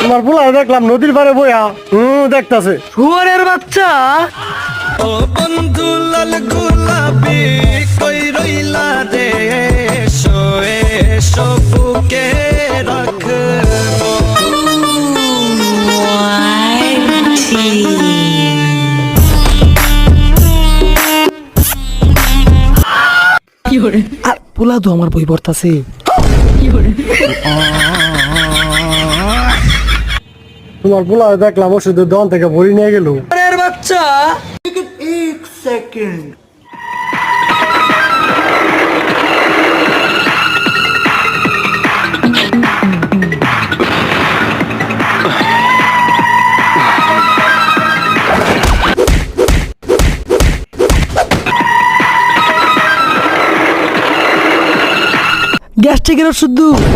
তোমার পোলা দেখলাম নদীর পারে বইয়া দেখতাছে। শুয়ারের বাচ্চা। ও বন্ধু লাল গোলাপি কই রইলা রে, শোয়ে বুকে রাখবো। আর পোলা তো আমার বই পড়তাছে। তোমার পোলা দেখলাম ওষুধের দোকান থেকে বড়ি নিয়ে গেল। শুয়ারের বাচ্চা। গ্যাস্ট্রিকের ওষুধ।